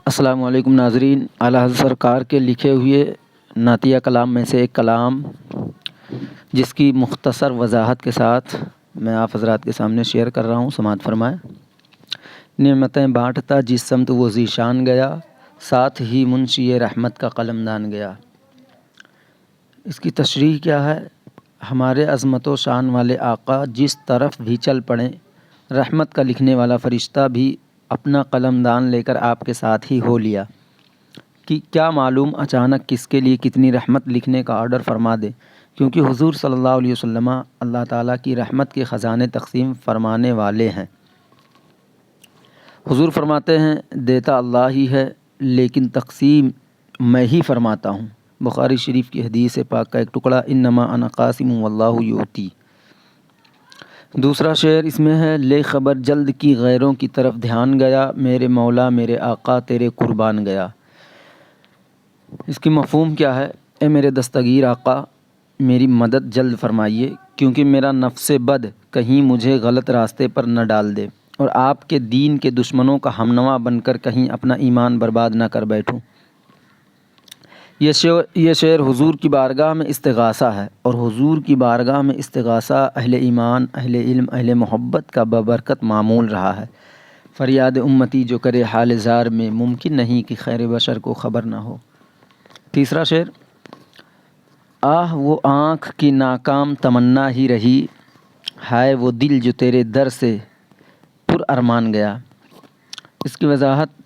السلام علیکم ناظرین، اعلیٰ حضرت سرکار کے لکھے ہوئے نعتیہ کلام میں سے ایک کلام جس کی مختصر وضاحت کے ساتھ میں آپ حضرات کے سامنے شیئر کر رہا ہوں، سماعت فرمائیں۔ نعمتیں بانٹتا جس سمت وہ ذیشان گیا، ساتھ ہی منشی رحمت کا قلمدان گیا۔ اس کی تشریح کیا ہے؟ ہمارے عظمت و شان والے آقا جس طرف بھی چل پڑیں، رحمت کا لکھنے والا فرشتہ بھی اپنا قلمدان لے کر آپ کے ساتھ ہی ہو لیا کہ کیا معلوم اچانک کس کے لیے کتنی رحمت لکھنے کا آرڈر فرما دے، کیونکہ حضور صلی اللہ علیہ وسلم اللہ تعالیٰ کی رحمت کے خزانے تقسیم فرمانے والے ہیں۔ حضور فرماتے ہیں دیتا اللہ ہی ہے لیکن تقسیم میں ہی فرماتا ہوں۔ بخاری شریف کی حدیث پاک کا ایک ٹکڑا، انما انا قاسم واللہ یؤتی۔ دوسرا شعر اس میں ہے، لے خبر جلد کی غیروں کی طرف دھیان گیا، میرے مولا میرے آقا تیرے قربان گیا۔ اس کی مفہوم کیا ہے؟ اے میرے دستگیر آقا میری مدد جلد فرمائیے، کیونکہ میرا نفس بد کہیں مجھے غلط راستے پر نہ ڈال دے اور آپ کے دین کے دشمنوں کا ہمنوا بن کر کہیں اپنا ایمان برباد نہ کر بیٹھوں۔ یہ شعر حضور کی بارگاہ میں استغاثہ ہے، اور حضور کی بارگاہ میں استغاثہ اہل ایمان، اہل علم، اہل محبت کا ببرکت معمول رہا ہے۔ فریاد امتی جو کرے حال زار میں، ممکن نہیں کہ خیر بشر کو خبر نہ ہو۔ تیسرا شعر، آہ وہ آنکھ کی ناکام تمنا ہی رہی، ہائے وہ دل جو تیرے در سے پر ارمان گیا۔ اس کی وضاحت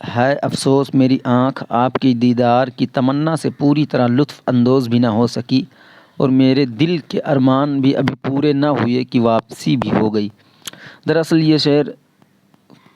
ہے، افسوس میری آنکھ آپ کی دیدار کی تمنا سے پوری طرح لطف اندوز بھی نہ ہو سکی، اور میرے دل کے ارمان بھی ابھی پورے نہ ہوئے کہ واپسی بھی ہو گئی۔ دراصل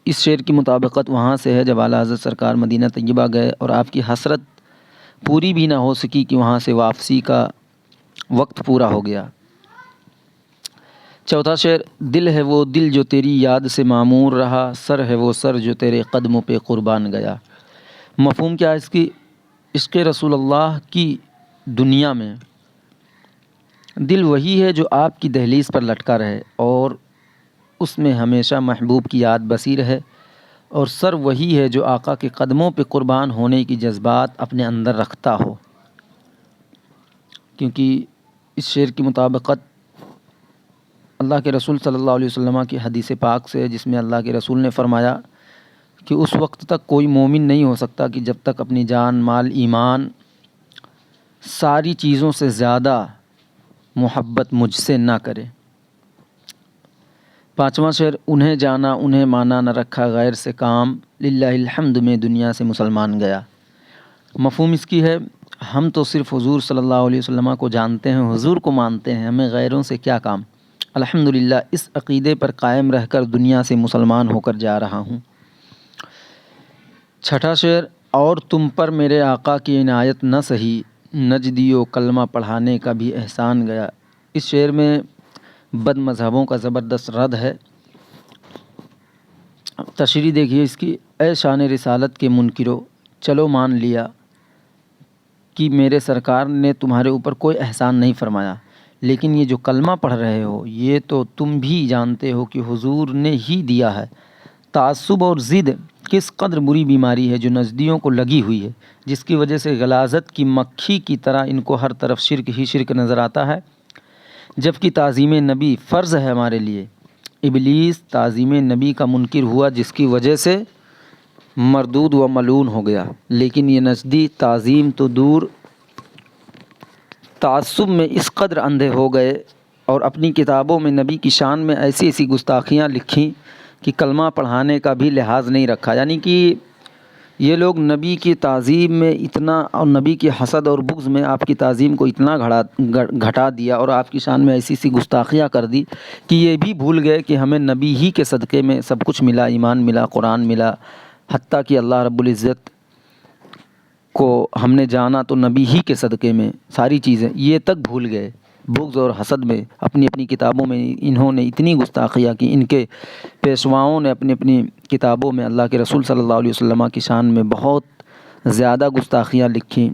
اس شعر کی مطابقت وہاں سے ہے جب اعلیٰ حضرت سرکار مدینہ طیبہ گئے اور آپ کی حسرت پوری بھی نہ ہو سکی کہ وہاں سے واپسی کا وقت پورا ہو گیا۔ چوتھا شعر، دل ہے وہ دل جو تیری یاد سے معمور رہا، سر ہے وہ سر جو تیرے قدموں پہ قربان گیا۔ مفہوم کیا ہے اس کی؟ عشق رسول اللہ کی دنیا میں دل وہی ہے جو آپ کی دہلیز پر لٹکا رہے اور اس میں ہمیشہ محبوب کی یاد بسی رہے، اور سر وہی ہے جو آقا کے قدموں پہ قربان ہونے کی جذبات اپنے اندر رکھتا ہو۔ کیونکہ اس شعر کی مطابقت اللہ کے رسول صلی اللہ علیہ وسلم کی حدیث پاک سے، جس میں اللہ کے رسول نے فرمایا کہ اس وقت تک کوئی مومن نہیں ہو سکتا کہ جب تک اپنی جان، مال، ایمان، ساری چیزوں سے زیادہ محبت مجھ سے نہ کرے۔ پانچواں شعر، انہیں جانا انہیں مانا نہ رکھا غیر سے کام، للہ الحمد میں دنیا سے مسلمان گیا۔ مفہوم اس کی ہے، ہم تو صرف حضور صلی اللہ علیہ وسلم کو جانتے ہیں، حضور کو مانتے ہیں، ہمیں غیروں سے کیا کام۔ الحمدللہ اس عقیدے پر قائم رہ کر دنیا سے مسلمان ہو کر جا رہا ہوں۔ چھٹا شعر، اور تم پر میرے آقا کی عنایت نہ سہی، نجدی و کلمہ پڑھانے کا بھی احسان گیا۔ اس شعر میں بد مذہبوں کا زبردست رد ہے۔ تشریح دیکھیے اس کی، اے شان رسالت کے منکرو، چلو مان لیا کہ میرے سرکار نے تمہارے اوپر کوئی احسان نہیں فرمایا، لیکن یہ جو کلمہ پڑھ رہے ہو یہ تو تم بھی جانتے ہو کہ حضور نے ہی دیا ہے۔ تعصب اور ضد کس قدر بری بیماری ہے جو نجدیوں کو لگی ہوئی ہے، جس کی وجہ سے غلاظت کی مکھی کی طرح ان کو ہر طرف شرک ہی شرک نظر آتا ہے، جبکہ تعظیم نبی فرض ہے ہمارے لیے۔ ابلیس تعظیم نبی کا منکر ہوا جس کی وجہ سے مردود و ملعون ہو گیا، لیکن یہ نجدی تعظیم تو دور، تعصب میں اس قدر اندھے ہو گئے اور اپنی کتابوں میں نبی کی شان میں ایسی ایسی گستاخیاں لکھیں کہ کلمہ پڑھانے کا بھی لحاظ نہیں رکھا۔ یعنی کہ یہ لوگ نبی کی تعظیم میں اتنا، اور نبی کی حسد اور بغض میں آپ کی تعظیم کو اتنا گھٹا دیا اور آپ کی شان میں ایسی ایسی گستاخیاں کر دی کہ یہ بھی بھول گئے کہ ہمیں نبی ہی کے صدقے میں سب کچھ ملا، ایمان ملا، قرآن ملا، حتیٰ کہ اللہ رب العزت کو ہم نے جانا تو نبی ہی کے صدقے میں ساری چیزیں، یہ تک بھول گئے۔ بغض اور حسد میں اپنی کتابوں میں انہوں نے اتنی گستاخیاں کی، ان کے پیشواؤں نے اپنی کتابوں میں اللہ کے رسول صلی اللہ علیہ وسلم کی شان میں بہت زیادہ گستاخیاں لکھیں۔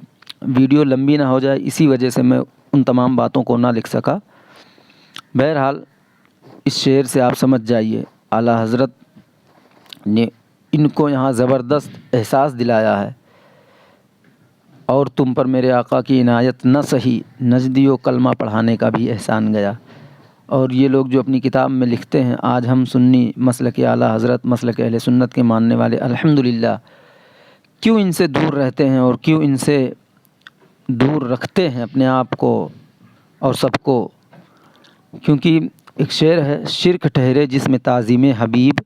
ویڈیو لمبی نہ ہو جائے اسی وجہ سے میں ان تمام باتوں کو نہ لکھ سکا۔ بہرحال اس شعر سے آپ سمجھ جائیے اعلیٰ حضرت نے ان کو یہاں زبردست احساس دلایا ہے، اور تم پر میرے آقا کی عنایت نہ سہی، نجدی و کلمہ پڑھانے کا بھی احسان گیا۔ اور یہ لوگ جو اپنی کتاب میں لکھتے ہیں آج ہم سنی مسلک اعلیٰ حضرت مسلک اہل سنت کے ماننے والے الحمدللہ کیوں ان سے دور رہتے ہیں اور کیوں ان سے دور رکھتے ہیں اپنے آپ کو اور سب کو، کیونکہ ایک شعر ہے، شرک ٹھہرے جس میں تعظیم حبیب،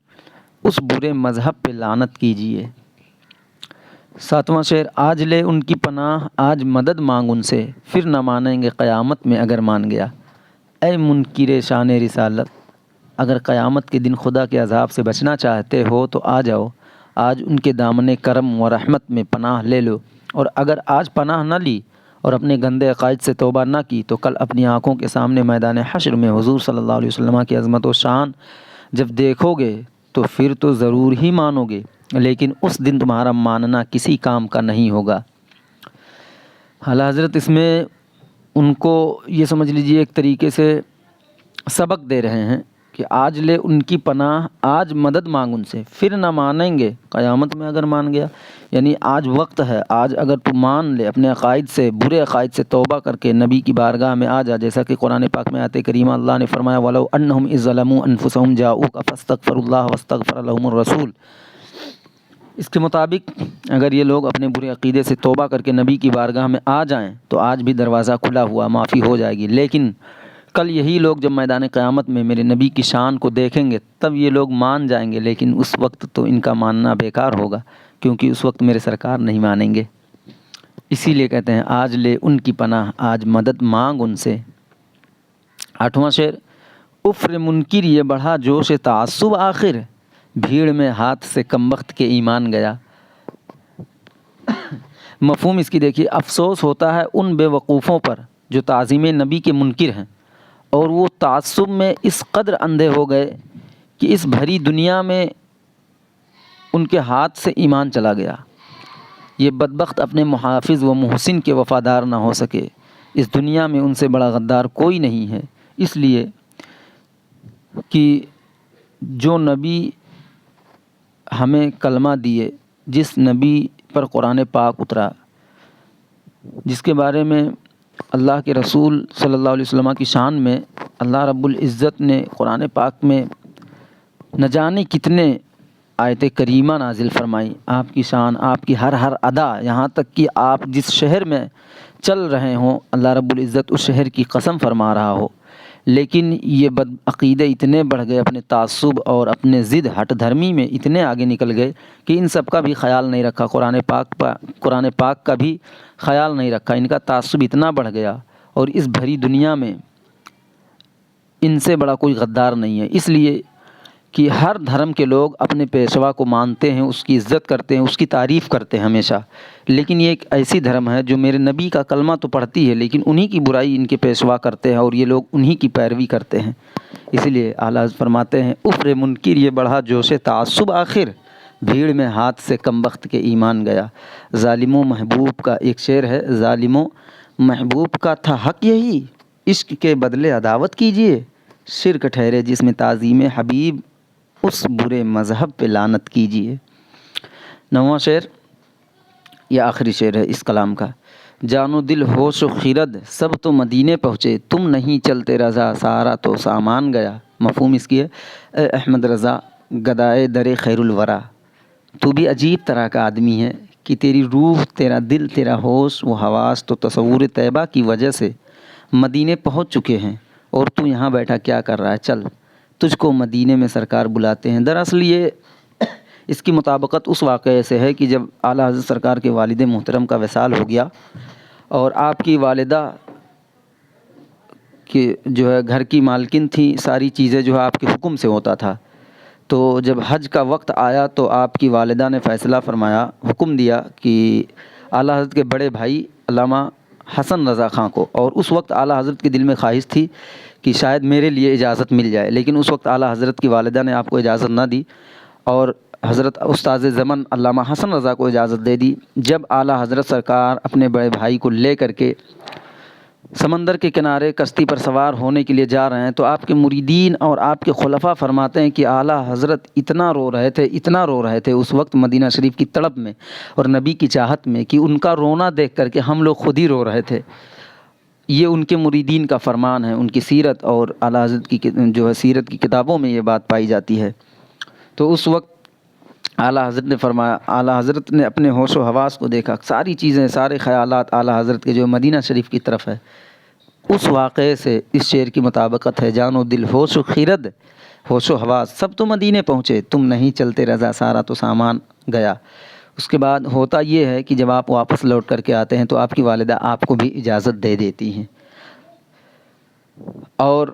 اس برے مذہب پہ لعنت کیجیے۔ 7واں شعر، آج لے ان کی پناہ آج مدد مانگ ان سے، پھر نہ مانیں گے قیامت میں اگر مان گیا۔ اے منکر شان رسالت، اگر قیامت کے دن خدا کے عذاب سے بچنا چاہتے ہو تو آ جاؤ، آج ان کے دامن کرم و رحمت میں پناہ لے لو، اور اگر آج پناہ نہ لی اور اپنے گندے عقائد سے توبہ نہ کی تو کل اپنی آنکھوں کے سامنے میدان حشر میں حضور صلی اللہ علیہ وسلم کی عظمت و شان جب دیکھو گے تو پھر تو ضرور ہی مانو گے، لیکن اس دن تمہارا ماننا کسی کام کا نہیں ہوگا۔ اعلیٰ حضرت اس میں ان کو یہ سمجھ لیجیے ایک طریقے سے سبق دے رہے ہیں کہ آج لے ان کی پناہ آج مدد مانگ ان سے، پھر نہ مانیں گے قیامت میں اگر مان گیا، یعنی آج وقت ہے، آج اگر تو مان لے اپنے عقائد سے، برے عقائد سے توبہ کر کے نبی کی بارگاہ میں آ جا، جیسا کہ قرآن پاک میں آیت کریمہ اللہ نے فرمایا وَلَوْ أَنَّهُمْ إِذ ظَلَمُوا أَنفُسَهُمْ جَاءُوكَ فَاسْتَغْفَرُوا اللَّهَ وَاسْتَغْفَرَ لَهُمُ الرَّسُولُ۔ اس کے مطابق اگر یہ لوگ اپنے برے عقیدے سے توبہ کر کے نبی کی بارگاہ میں آ جائیں تو آج بھی دروازہ کھلا ہوا، معافی ہو جائے گی، لیکن کل یہی لوگ جب میدان قیامت میں میرے نبی کی شان کو دیکھیں گے تب یہ لوگ مان جائیں گے، لیکن اس وقت تو ان کا ماننا بیکار ہوگا، کیونکہ اس وقت میرے سرکار نہیں مانیں گے۔ اسی لیے کہتے ہیں آج لے ان کی پناہ آج مدد مانگ ان سے۔ 8واں شعر، افر منکر یہ بڑھا جوش تعصب آخر، بھیڑ میں ہاتھ سے کم بخت کے ایمان گیا۔ مفہوم اس کی دیکھیے، افسوس ہوتا ہے ان بے وقوفوں پر جو تعظیم نبی کے منکر ہیں اور وہ تعصب میں اس قدر اندھے ہو گئے کہ اس بھری دنیا میں ان کے ہاتھ سے ایمان چلا گیا۔ یہ بدبخت اپنے محافظ و محسن کے وفادار نہ ہو سکے، اس دنیا میں ان سے بڑا غدار کوئی نہیں ہے، اس لیے کہ جو نبی ہمیں کلمہ دیے، جس نبی پر قرآن پاک اترا، جس کے بارے میں اللہ کے رسول صلی اللہ علیہ وسلم کی شان میں اللہ رب العزت نے قرآن پاک میں نہ جانے کتنے آیت کریمہ نازل فرمائی، آپ کی شان، آپ کی ہر ادا، یہاں تک کہ آپ جس شہر میں چل رہے ہوں اللہ رب العزت اس شہر کی قسم فرما رہا ہو، لیکن یہ بد عقیدے اتنے بڑھ گئے، اپنے تعصب اور اپنے ضد ہٹ دھرمی میں اتنے آگے نکل گئے کہ ان سب کا بھی خیال نہیں رکھا، قرآن پاک کا بھی خیال نہیں رکھا، ان کا تعصب اتنا بڑھ گیا، اور اس بھری دنیا میں ان سے بڑا کوئی غدار نہیں ہے، اس لیے کہ ہر دھرم کے لوگ اپنے پیشوا کو مانتے ہیں، اس کی عزت کرتے ہیں، اس کی تعریف کرتے ہیں ہمیشہ، لیکن یہ ایک ایسی دھرم ہے جو میرے نبی کا کلمہ تو پڑھتی ہے لیکن انہی کی برائی ان کے پیشوا کرتے ہیں اور یہ لوگ انہی کی پیروی کرتے ہیں۔ اسی لیے اعلیٰ حضرت فرماتے ہیں افر منکر یہ بڑھا جوش تعصب آخر، بھیڑ میں ہاتھ سے کم بخت کے ایمان گیا۔ ظالم و محبوب کا ایک شعر ہے، ظالم و محبوب کا تھا حق یہی، عشق کے بدلے عداوت کیجیے، شرک ٹھہرے جس میں تعظیم حبیب، اس برے مذہب پہ لعنت کیجیے۔ 9واں شعر، یہ آخری شعر ہے اس کلام کا، جان و دل ہوش و خرد سب تو مدینے پہنچے، تم نہیں چلتے رضا سارا تو سامان گیا۔ مفہوم اس کی ہے، اے احمد رضا گدائے در خیر الورا، تو بھی عجیب طرح کا آدمی ہے کہ تیری روح، تیرا دل، تیرا ہوش و حواس تو تصور طیبہ کی وجہ سے مدینے پہنچ چکے ہیں، اور تو یہاں بیٹھا کیا کر رہا ہے؟ چل، تجھ کو مدینے میں سرکار بلاتے ہیں۔ دراصل یہ اس کی مطابقت اس واقعے سے ہے کہ جب اعلیٰ حضرت سرکار کے والد محترم کا وصال ہو گیا اور آپ کی والدہ کہ جو ہے گھر کی مالکن تھی، ساری چیزیں جو ہے آپ کے حکم سے ہوتا تھا، تو جب حج کا وقت آیا تو آپ کی والدہ نے فیصلہ فرمایا، حکم دیا کہ اعلیٰ حضرت کے بڑے بھائی علامہ حسن رضا خاں کو، اور اس وقت اعلیٰ حضرت کے دل میں خواہش تھی کہ شاید میرے لیے اجازت مل جائے، لیکن اس وقت اعلیٰ حضرت کی والدہ نے آپ کو اجازت نہ دی اور حضرت استاذ زمن علامہ حسن رضا کو اجازت دے دی۔ جب اعلیٰ حضرت سرکار اپنے بڑے بھائی کو لے کر کے سمندر کے کنارے کشتی پر سوار ہونے کے لیے جا رہے ہیں تو آپ کے مریدین اور آپ کے خلفاء فرماتے ہیں کہ اعلیٰ حضرت اتنا رو رہے تھے اس وقت مدینہ شریف کی تڑپ میں اور نبی کی چاہت میں کہ ان کا رونا دیکھ کر کے ہم لوگ خود ہی رو رہے تھے۔ یہ ان کے مریدین کا فرمان ہے، ان کی سیرت اور اعلیٰ حضرت کی جو ہے سیرت کی کتابوں میں یہ بات پائی جاتی ہے۔ تو اس وقت اعلیٰ حضرت نے فرمایا، اعلیٰ حضرت نے اپنے ہوش و حواس کو دیکھا، ساری چیزیں سارے خیالات اعلیٰ حضرت کے جو مدینہ شریف کی طرف ہے۔ اس واقعے سے اس شعر کی مطابقت ہے، جان و دل ہوش و خرد ہوش و حواس سب تو مدینے پہنچے، تم نہیں چلتے رضا سارا تو سامان گیا۔ اس کے بعد ہوتا یہ ہے کہ جب آپ واپس لوٹ کر کے آتے ہیں تو آپ کی والدہ آپ کو بھی اجازت دے دیتی ہیں۔ اور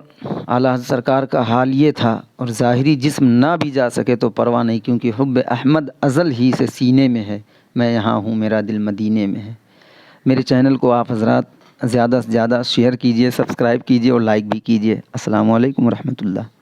اعلیٰ حضرت سرکار کا حال یہ تھا، اور ظاہری جسم نہ بھی جا سکے تو پرواہ نہیں، کیونکہ حب احمد ازل ہی سے سینے میں ہے، میں یہاں ہوں میرا دل مدینے میں ہے۔ میرے چینل کو آپ حضرات زیادہ سے زیادہ شیئر کیجیے، سبسکرائب کیجیے اور لائک بھی کیجیے۔ السلام علیکم ورحمۃ اللہ۔